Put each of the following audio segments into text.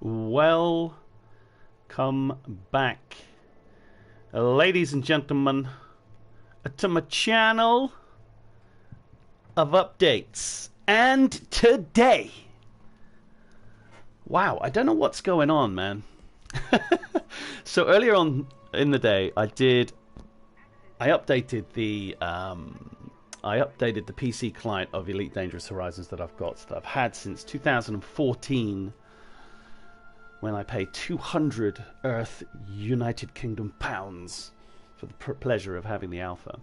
Welcome back, ladies and gentlemen, to my channel of updates. And today, wow, I don't know what's going on, man. So earlier on in the day, I updated the PC client of Elite Dangerous Horizons that I've had since 2014, when I paid 200 Earth United Kingdom pounds for the pleasure of having the alpha.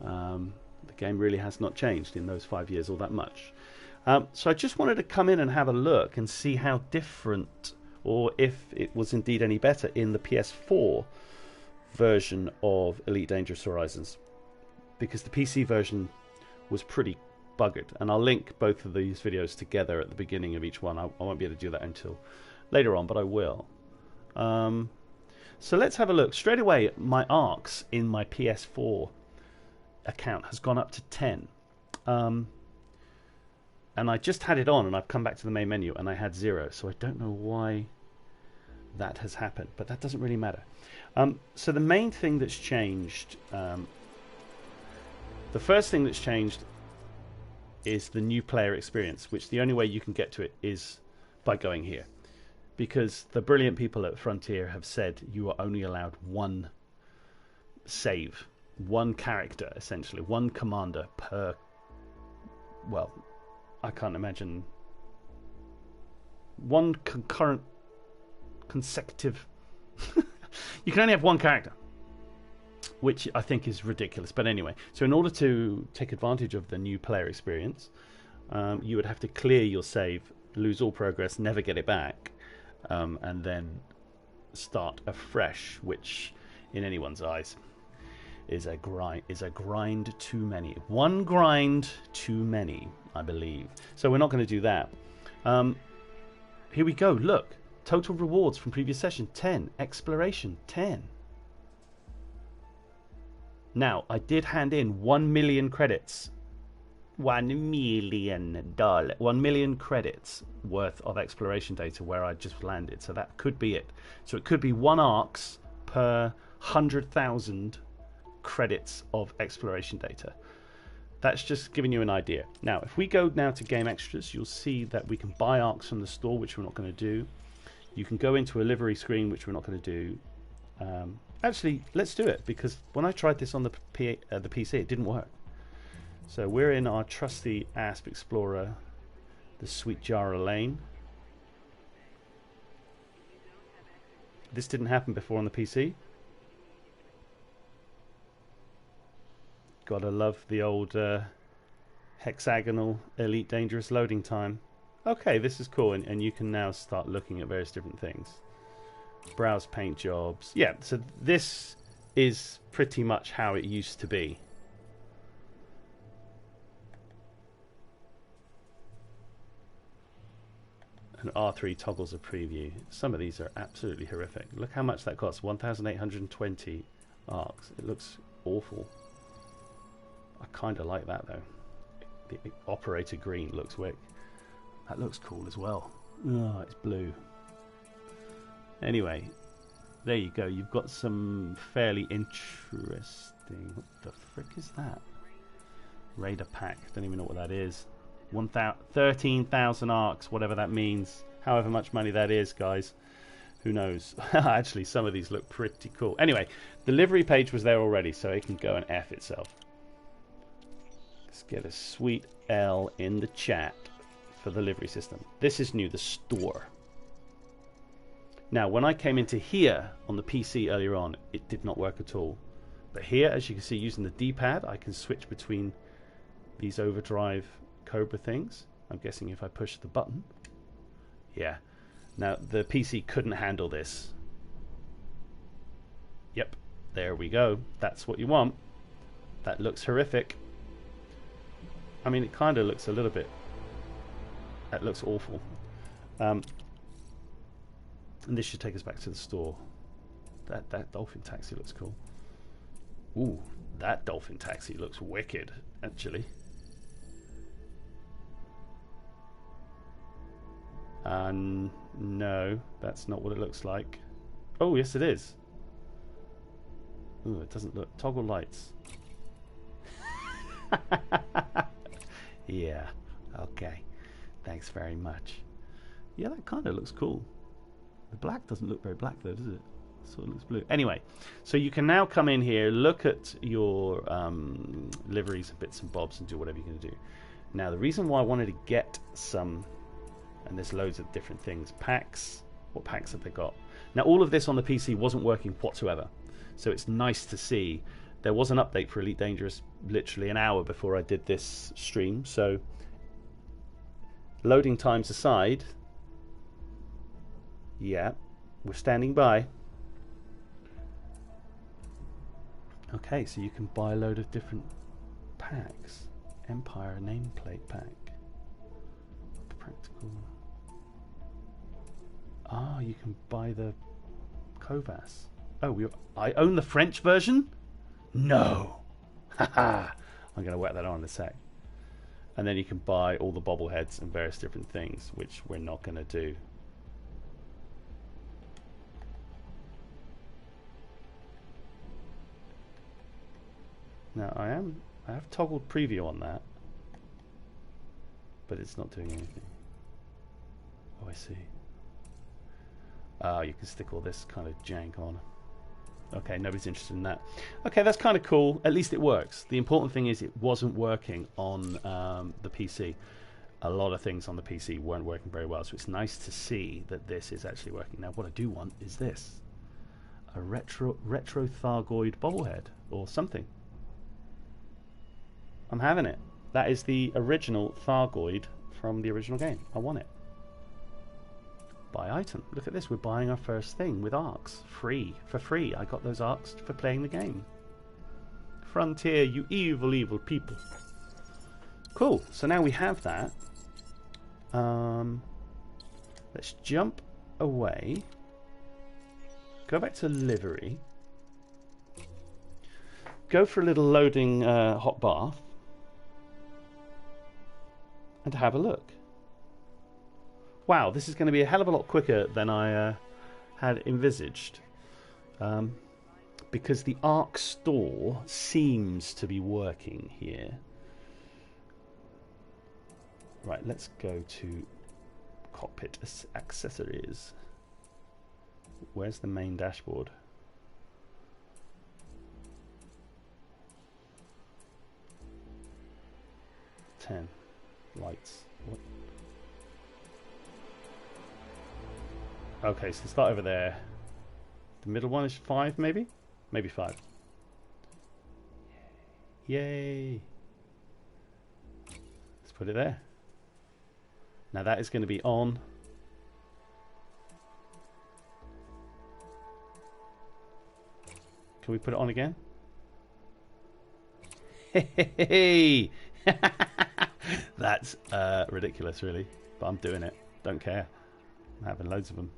The game really has not changed in those 5 years all that much. So I just wanted to come in and have a look and see how different, or if it was indeed any better, in the PS4 version of Elite Dangerous Horizons, because the PC version was pretty buggered, and I'll link both of these videos together at the beginning of each one. I won't be able to do that until later on, but I will. So let's have a look. Straight away, my arcs in my PS4 account has gone up to 10. And I just had it on, and I've come back to the main menu, and I had 0. So I don't know why that has happened, but that doesn't really matter. So the main thing that's changed, the first thing that's changed is the new player experience, which the only way you can get to it is by going here. Because the brilliant people at Frontier have said you are only allowed one save, one character, essentially, one commander per, well, I can't imagine, one concurrent, consecutive, you can only have one character, which I think is ridiculous. But anyway, so in order to take advantage of the new player experience, you would have to clear your save, lose all progress, never get it back, and then start afresh, which in anyone's eyes is a grind too many. One grind too many, I believe. So we're not going to do that. Here we go. Look, total rewards from previous session 10, exploration 10. Now I did hand in 1 million credits, $1 million credits worth of exploration data where I just landed. So that could be it. So it could be 1 arcs per 100,000 credits of exploration data. That's just giving you an idea. Now if we go now to game extras, you'll see that we can buy arcs from the store, which we're not going to do. You can go into a livery screen, which we're not going to do. Actually, let's do it, because when I tried this on the PC, it didn't work. So we're in our trusty ASP Explorer, the Sweet Jara Lane. This didn't happen before on the PC. Gotta love the old hexagonal Elite Dangerous loading time. Okay, this is cool, and you can now start looking at various different things. Browse paint jobs. Yeah, so this is pretty much how it used to be. And R3 toggles a preview. Some of these are absolutely horrific. Look how much that costs. 1,820 arcs. It looks awful. I kind of like that though. The operator green looks wick. That looks cool as well. Oh, it's blue. Anyway, there you go. You've got some fairly interesting... What the frick is that? Raider pack. Don't even know what that is. 13,000 arcs, whatever that means. However much money that is, guys. Who knows? Actually, some of these look pretty cool. Anyway, the livery page was there already, so it can go and F itself. Let's get a sweet L in the chat for the livery system. This is new, the store. Now, when I came into here on the PC earlier on, it did not work at all. But here, as you can see, using the D-pad, I can switch between these overdrive Cobra things. I'm guessing if I push the button. Yeah. Now, the PC couldn't handle this. Yep. There we go. That's what you want. That looks horrific. I mean, it kind of looks a little bit... That looks awful. And this should take us back to the store. That dolphin taxi looks cool. Ooh, that dolphin taxi looks wicked, actually. No, that's not what it looks like. Oh, yes it is. Ooh, it doesn't look... Toggle lights. Yeah, okay. Thanks very much. Yeah, that kind of looks cool. The black doesn't look very black though, does it? Sort of looks blue. Anyway, so you can now come in here, look at your liveries and bits and bobs and do whatever you're going to do. Now, the reason why I wanted to get some, and there's loads of different things, packs. What packs have they got? Now, all of this on the PC wasn't working whatsoever. So it's nice to see. There was an update for Elite Dangerous literally an hour before I did this stream. So loading times aside, yeah, we're standing by. Okay, so you can buy a load of different packs. Empire nameplate pack. Practical. Ah, you can buy the Kovas. Oh, I own the French version? No! Haha! I'm going to whack that on in a sec. And then you can buy all the bobbleheads and various different things, which we're not going to do. Now, I have toggled preview on that, but it's not doing anything. Oh, I see. You can stick all this kind of jank on. Okay, nobody's interested in that. Okay, that's kind of cool. At least it works. The important thing is it wasn't working on the PC. A lot of things on the PC weren't working very well, so it's nice to see that this is actually working. Now, what I do want is this. A retro Thargoid bobblehead or something. I'm having it. That is the original Thargoid from the original game. I want it. Buy item. Look at this. We're buying our first thing with arcs. Free. For free. I got those arcs for playing the game. Frontier, you evil, evil people. Cool. So now we have that. Let's jump away. Go back to livery. Go for a little loading hot bath. And have a look. Wow, this is going to be a hell of a lot quicker than I had envisaged. Because the Arc store seems to be working here. Right, let's go to cockpit accessories. Where's the main dashboard? Lights. What? Okay, so start over there. The middle one is 5, maybe? Maybe 5. Yay! Let's put it there. Now that is going to be on. Can we put it on again? Hey! That's ridiculous, really. But I'm doing it. Don't care. I'm having loads of them.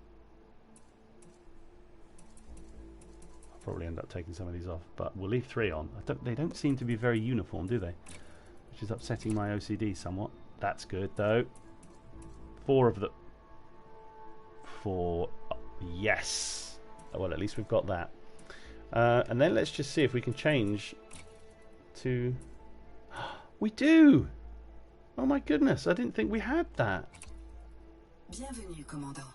I'll probably end up taking some of these off, but we'll leave 3 on. They don't seem to be very uniform, do they? Which is upsetting my OCD somewhat. That's good, though. 4 of the... 4. Yes! Well, at least we've got that. And then let's just see if we can change to... We do! Oh my goodness, I didn't think we had that. Bienvenue, commandant.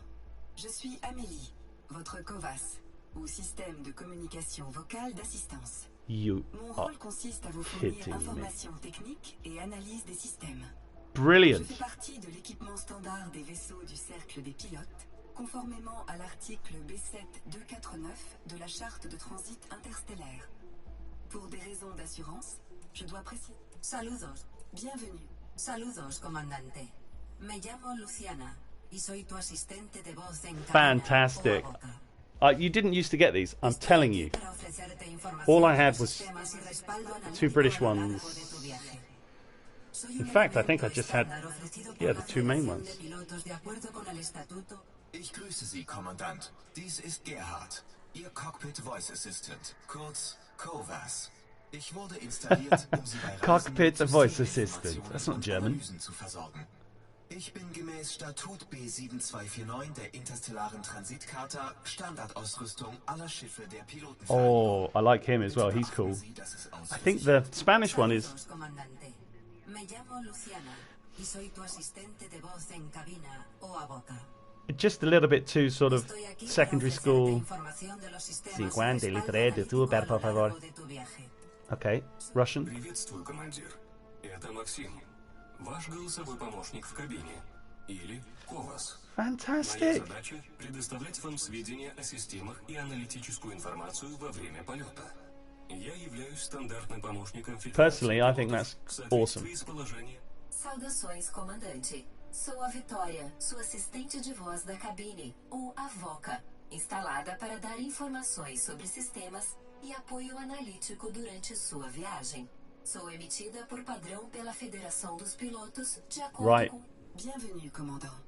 Je suis Amélie, votre COVAS, ou système de communication vocale d'assistance. Mon rôle consiste à vous fournir informations techniques et analyse des systèmes. Brilliant. Je fais partie de l'équipement standard des vaisseaux du cercle des pilotes, conformément à l'article B7-249 de la charte de transit interstellaire. Pour des raisons d'assurance, je dois préciser. Saludos. Bienvenue. Saludos, comandante. Me llamo Luciana y soy tu asistente de voz en cabina. Fantastic. You didn't used to get these, I'm telling you. All I had was 2 British ones. In fact, I think I just had, yeah, the 2 main ones. Ich grüße Sie, Kommandant. Dies ist Gerhard, Ihr Cockpit Voice Assistant, kurz COVAS. Ich wurde installiert, um Sie bei Cockpit Voice Assistant. That's not German. Zu versorgen. Ich bin gemäß Statut B7249 der interstellaren Transitkarte Standardausrüstung aller Schiffe der Piloten. Oh, I like him as well. He's cool. I think the Spanish one is... Comandante. Me llamo Luciana y soy tu asistente de voz en cabina o a boca. just a little bit too sort of Estoy aquí para secondary ofrecerte school. información de los sistemas 50 de respaldo litre de tu, analítico a por lo favor. largo de tu viaje. Okay, Russian. Приветствую, командир. Это Максим, ваш голосовой помощник в кабине. Или КОВАС. Моя Fantastic. задача — предоставлять вам сведения о системах и аналитическую информацию во время полета. Я являюсь стандартным помощником Personally, I think пилотов that's в awesome. соответствии с положением. Saudações, comandante. Sou a Vitória, sua assistente de voz da cabine, ou a VOCA, instalada para dar informações sobre sistemas e apoio analítico durante sua viagem. Sou emitida por padrão pela Federação dos Pilotos de acordo Right. com... Bienvenue, commandant.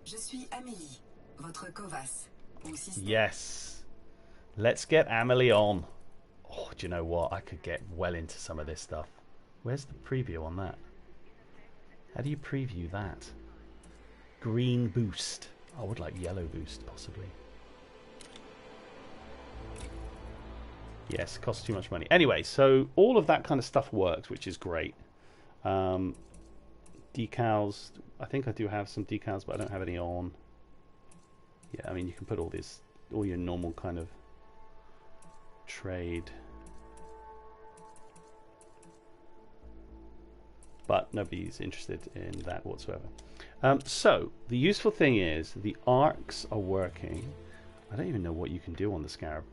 Je suis Amélie, votre COVAS, ou système. Yes. Let's get Amelie on. Oh, do you know what? I could get well into some of this stuff. Where's the preview on that? How do you preview that? Green boost. I would like yellow boost, possibly. Yes, costs too much money. Anyway, so all of that kind of stuff works, which is great. Decals. I think I do have some decals, but I don't have any on. Yeah, I mean, you can put all this, all your normal kind of trade. But nobody's interested in that whatsoever. So the useful thing is the arcs are working. I don't even know what you can do on the Scarab.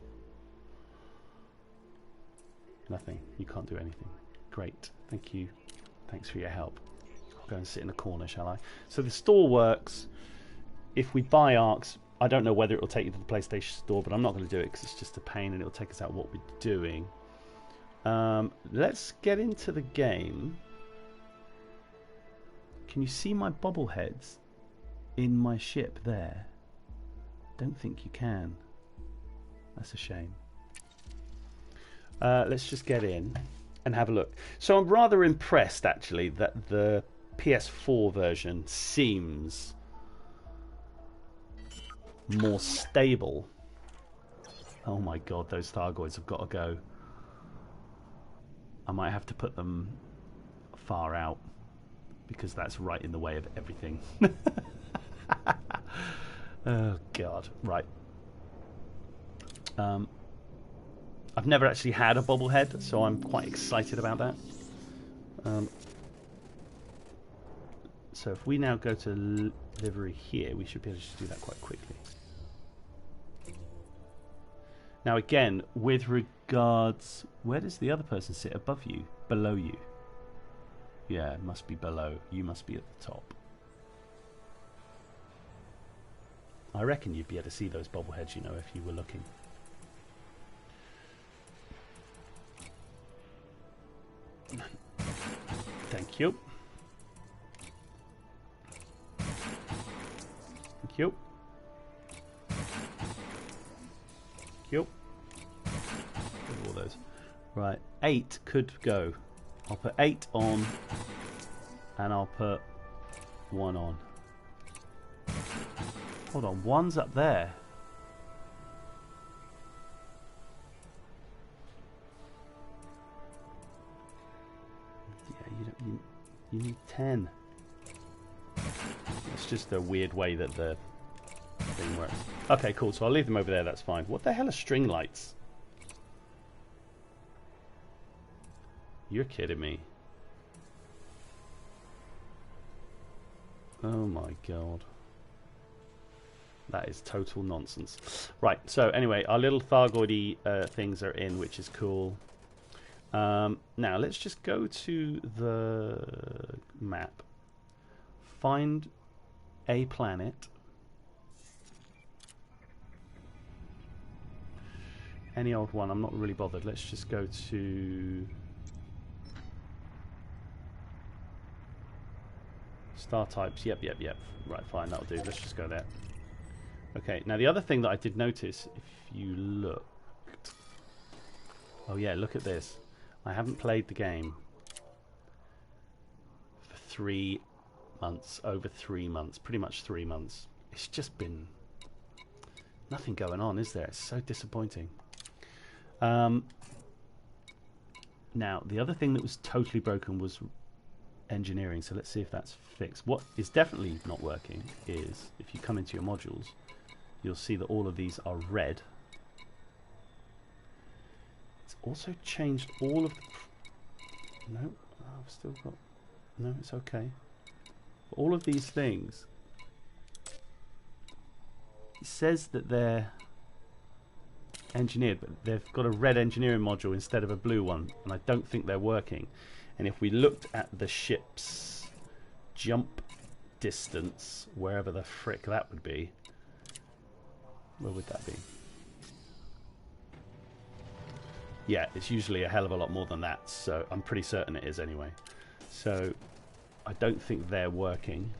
Nothing. You can't do anything. Great. Thank you. Thanks for your help. I'll go and sit in the corner, shall I? So the store works. If we buy arcs, I don't know whether it will take you to the PlayStation Store, but I'm not going to do it because it's just a pain and it will take us out what we're doing. Let's get into the game. Can you see my bobbleheads in my ship there? Don't think you can. That's a shame. Let's just get in and have a look. So I'm rather impressed, actually, that the PS4 version seems more stable. Oh my god, those Thargoids have got to go. I might have to put them far out because that's right in the way of everything. Oh god, right. I've never actually had a bobblehead, so I'm quite excited about that. So if we now go to livery here, we should be able to do that quite quickly. Now again, with regards... Where does the other person sit? Above you? Below you? Yeah, it must be below. You must be at the top. I reckon you'd be able to see those bobbleheads, you know, if you were looking. Thank you. Thank you. Thank you. Look at all those. Right, 8 could go. I'll put 8 on, and I'll put 1 on. Hold on, 1's up there. You need 10. It's just a weird way that the thing works. Okay, cool. So I'll leave them over there. That's fine. What the hell are string lights? You're kidding me. Oh my god. That is total nonsense. Right, so anyway, our little Thargoidy things are in, which is cool. Now, let's just go to the map. Find a planet. Any old one, I'm not really bothered. Let's just go to... Star types, yep. Right, fine, that'll do. Let's just go there. Okay, now the other thing that I did notice, if you looked... Oh yeah, look at this. I haven't played the game for months, over 3 months, pretty much 3 months. It's just been nothing going on, is there? It's so disappointing. Now, the other thing that was totally broken was engineering, so let's see if that's fixed. What is definitely not working is, if you come into your modules, you'll see that all of these are red. It's also changed all of the... No, I've still got... No, it's okay. All of these things, it says that they're engineered, but they've got a red engineering module instead of a blue one, and I don't think they're working. And if we looked at the ship's jump distance, wherever the frick that would be, where would that be? Yeah, it's usually a hell of a lot more than that, so I'm pretty certain it is anyway. So I don't think they're working.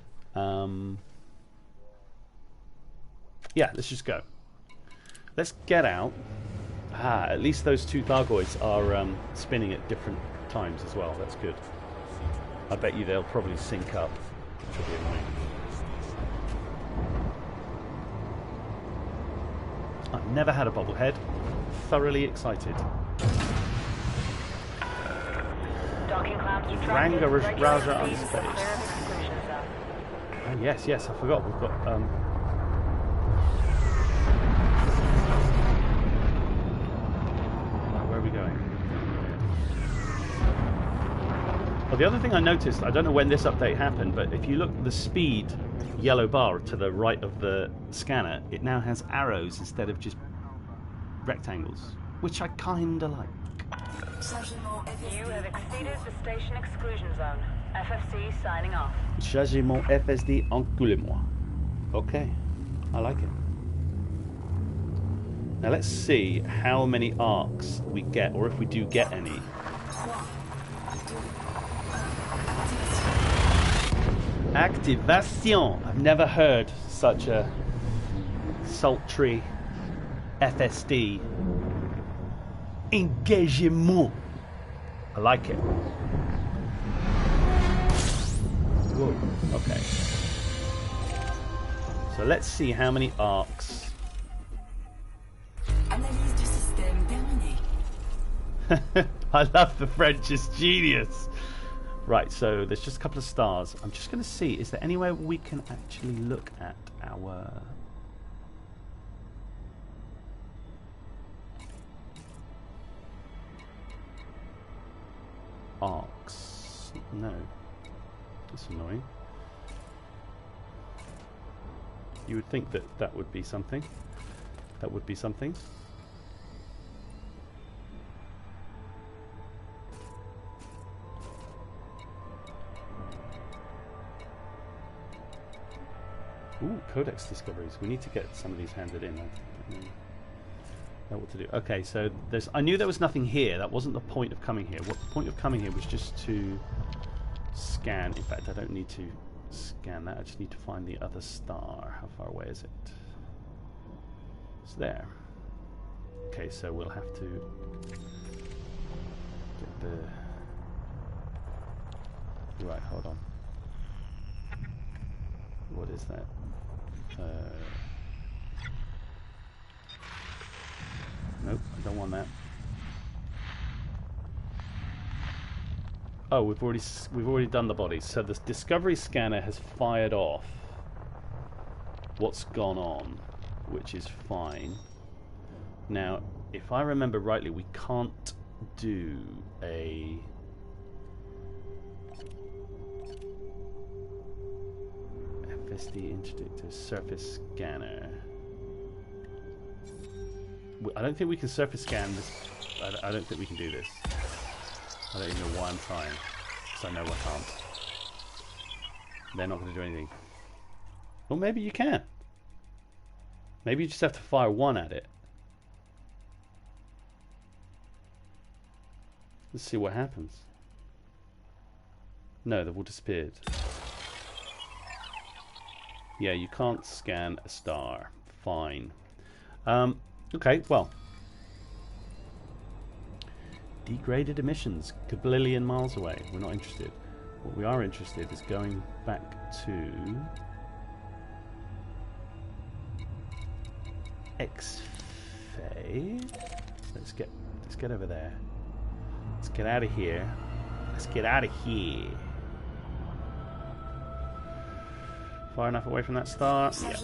Yeah, let's just go. Let's get out. Ah, at least those two Thargoids are spinning at different times as well. That's good. I bet you they'll probably sync up, which will be annoying. I've never had a bobblehead. Thoroughly excited. Ranga Raja on space. Oh yes, yes, I forgot. We've got where are we going? Well, the other thing I noticed, I don't know when this update happened, but if you look at the speed yellow bar to the right of the scanner, it now has arrows instead of just rectangles, which I kinda like. You have exceeded the station exclusion zone. FFC signing off. Chargez mon FSD, enculez-moi. Okay, I like it. Now let's see how many arcs we get, or if we do get any. Activation! I've never heard such a sultry FSD. Engagement. I like it. Whoa. Okay. So let's see how many arcs. Analyse du système terminée. I love the French, it's genius. Right, so there's just a couple of stars. I'm just going to see, is there anywhere we can actually look at our... arcs? No. That's annoying. You would think that that would be something. That would be something. Ooh, codex discoveries. We need to get some of these handed in. I don't know what to do. Okay, so there's. I knew there was nothing here. That wasn't the point of coming here. What the point of coming here was just to scan. In fact, I don't need to scan that. I just need to find the other star. How far away is it? It's there. Okay, so we'll have to get the... Right, hold on. What is that? Nope, I don't want that. Oh, we've already done the bodies. So the discovery scanner has fired off what's gone on, which is fine. Now, if I remember rightly, we can't do a FSD interdictor surface scanner. I don't think we can surface scan this. I don't think we can do this. I don't even know why I'm trying, because I know I can't. They're not going to do anything. Well, maybe you can. Maybe you just have to fire one at it. Let's see what happens. No, they've all disappeared. Yeah, you can't scan a star. Fine. Okay, well. Degraded emissions, kabillion miles away. We're not interested. What we are interested is going back to X-Fay. Let's get over there. Let's get out of here. Let's get out of here. Far enough away from that star. Yeah.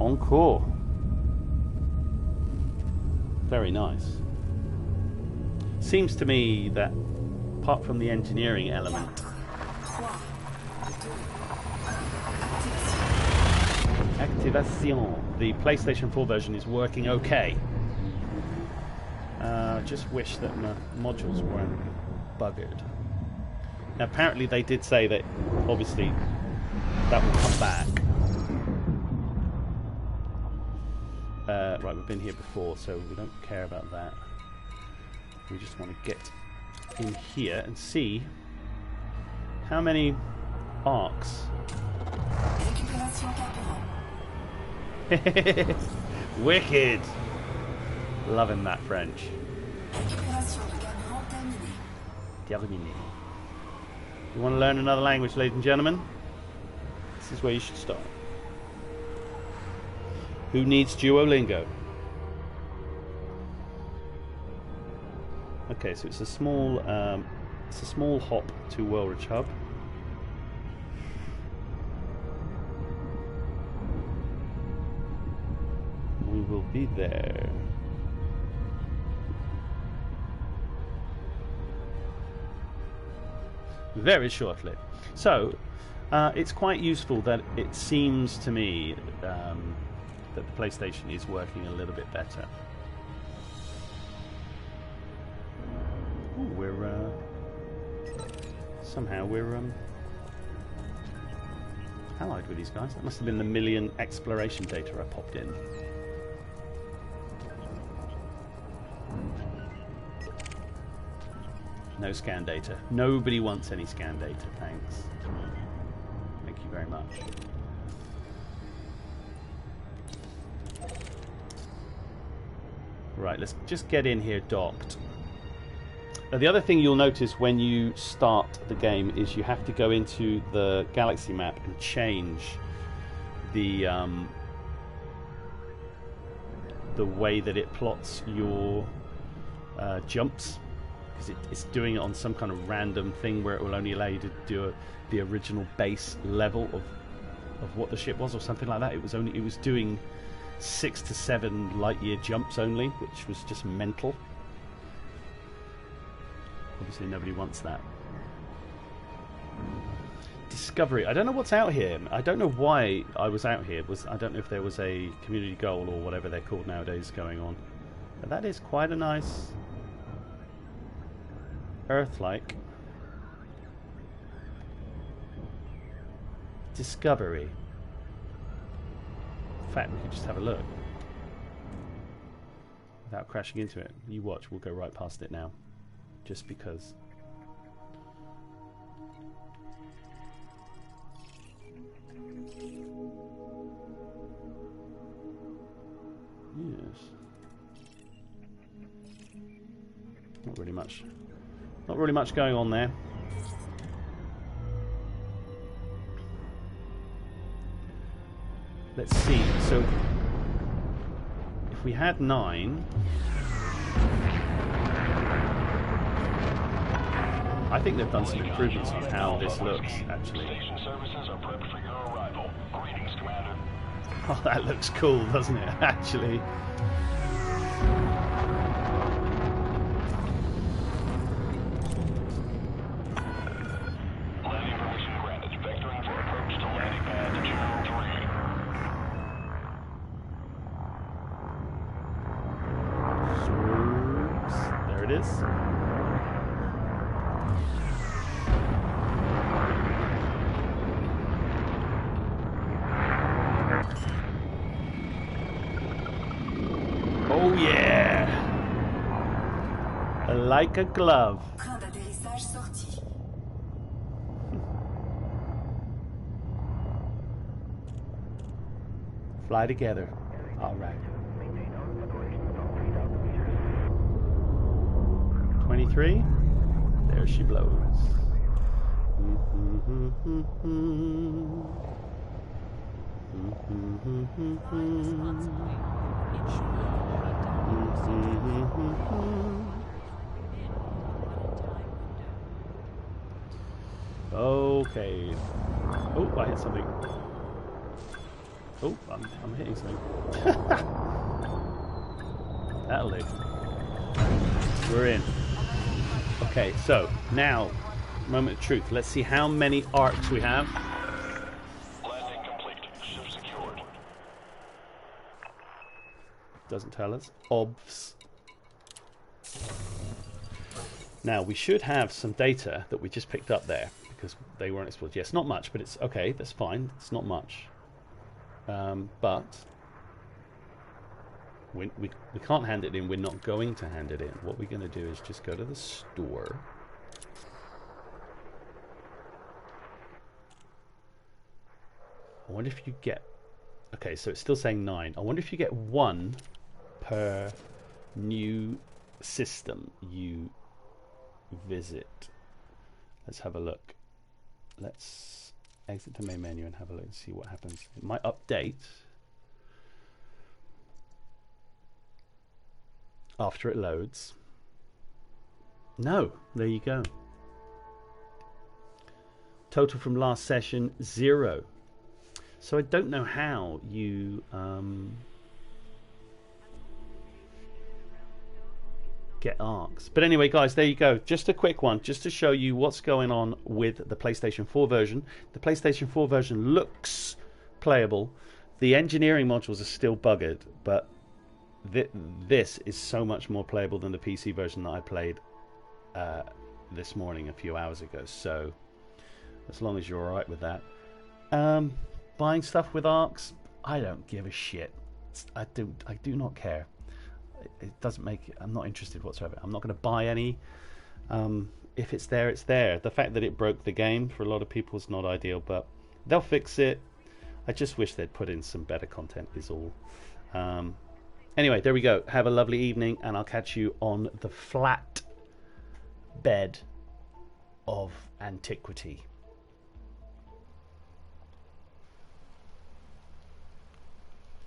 En cours. Very nice. Seems to me that, apart from the engineering element, activation. The PlayStation 4 version is working okay. Just wish that my modules weren't buggered. Now, apparently they did say that, obviously, that will come back. Right, we've been here before, so we don't care about that. We just want to get in here and see how many arcs. Wicked! Loving that French. Terminé. You want to learn another language, ladies and gentlemen? This is where you should start. Who needs Duolingo? Okay, so it's a small hop to Woolwich Hub. We will be there. Very shortly. So, it's quite useful that it seems to me that the PlayStation is working a little bit better. Ooh, we're somehow we're allied with these guys. That must have been the million exploration data I popped in. No scan data. Nobody wants any scan data, thanks. Thank you very much. Right, let's just get in here docked. The other thing you'll notice when you start the game is you have to go into the galaxy map and change the way that it plots your jumps. Because it's doing it on some kind of random thing where it will only allow you to do the original base level of what the ship was, or something like that. It was doing 6 to 7 light-year jumps only, which was just mental. Obviously, nobody wants that. Discovery. I don't know what's out here. I don't know why I was out here. I don't know if there was a community goal or whatever they're called nowadays going on. But that is quite a nice Earth-like discovery. In fact, we could just have a look without crashing into it. You watch, we'll go right past it now, just because. Yes. Not really much. Not really much going on there. Let's see. So, if we had 9, I think they've done some improvements on how this looks, actually. Station services are prepped for your arrival. Greetings, Commander. Oh, that looks cool, doesn't it? Actually. Landing permission granted. Vectoring for approach to landing pad Channel 3. There it is. Oh yeah! Like a glove. Train d'atterrissage sorti. Fly together. All right. 23. there she blows. Okay. Oh, I hit something. Oh, I'm hitting something. That'll do. We're in. Okay, so now, moment of truth. Let's see how many arcs we have. Landing complete. Ship secured. Doesn't tell us. Obvs. Now, we should have some data that we just picked up there because they weren't explored. Yes, not much, but it's okay. That's fine. It's not much. But we can't hand it in. We're not going to hand it in. What we're going to do is just go to the store. I wonder if you get... Okay, so it's still saying 9. I wonder if you get 1 per new system you visit. Let's have a look. Let's exit the main menu and have a look and see what happens. It might update after it loads. No, there you go. Total from last session 0. So I don't know how you get arcs. But anyway, guys, there you go. Just a quick one, just to show you what's going on with the PlayStation 4 version. The PlayStation 4 version looks playable. The engineering modules are still buggered, but this is so much more playable than the PC version that I played this morning a few hours ago. So as long as you're alright with that. Buying stuff with arcs, I don't give a shit. I do not care. It doesn't make... I'm not interested whatsoever. I'm not going to buy any. If it's there, it's there. The fact that it broke the game for a lot of people is not ideal, but they'll fix it. I just wish they'd put in some better content is all. Anyway, there we go. Have a lovely evening, and I'll catch you on the flat bed of antiquity.